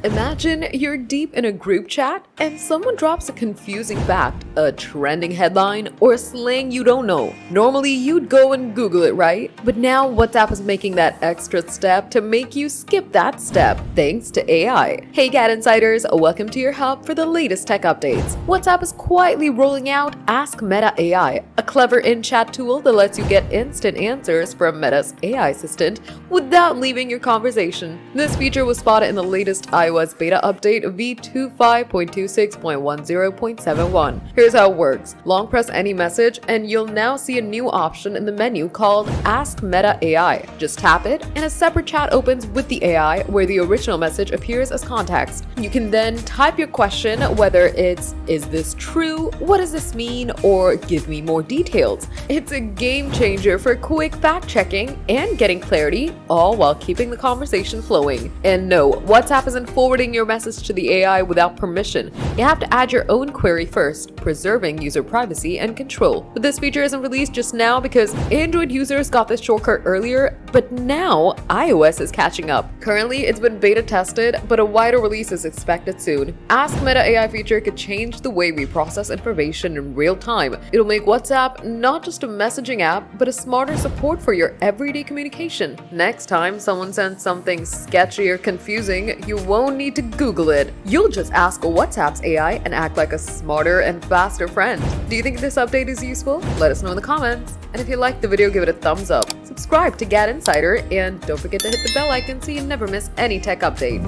Imagine you're deep in a group chat and someone drops a confusing fact, a trending headline, or a slang you don't know. Normally, you'd go and Google it, right? But now WhatsApp is making that extra step to make you skip that step, thanks to AI. Hey GadInsiders, welcome to your hub for the latest tech updates. WhatsApp is quietly rolling out Ask Meta AI, a clever in-chat tool that lets you get instant answers from Meta's AI assistant without leaving your conversation. This feature was spotted in the latest iOS beta update v25.26.10.71. Here's how it works. Long press any message and you'll now see a new option in the menu called Ask Meta AI. Just tap it and a separate chat opens with the AI where the original message appears as context. You can then type your question, whether it's "Is this true?", "What does this mean?" or "Give me more details." It's a game changer for quick fact checking and getting clarity, all while keeping the conversation flowing. And no, WhatsApp isn't forwarding your message to the AI without permission. You have to add your own query first, preserving user privacy and control. But this feature isn't released just now because Android users got this shortcut earlier, but now iOS is catching up. Currently, it's been beta tested, but a wider release is expected soon. Ask Meta AI feature could change the way we process information in real time. It'll make WhatsApp not just a messaging app, but a smarter support for your everyday communication. Next time someone sends something sketchy or confusing, you won't need to Google it. You'll just ask WhatsApp's AI and act like a smarter and faster friend. Do you think this update is useful? Let us know in the comments. And if you liked the video, give it a thumbs up. Subscribe to GadInsider and don't forget to hit the bell icon so you never miss any tech update.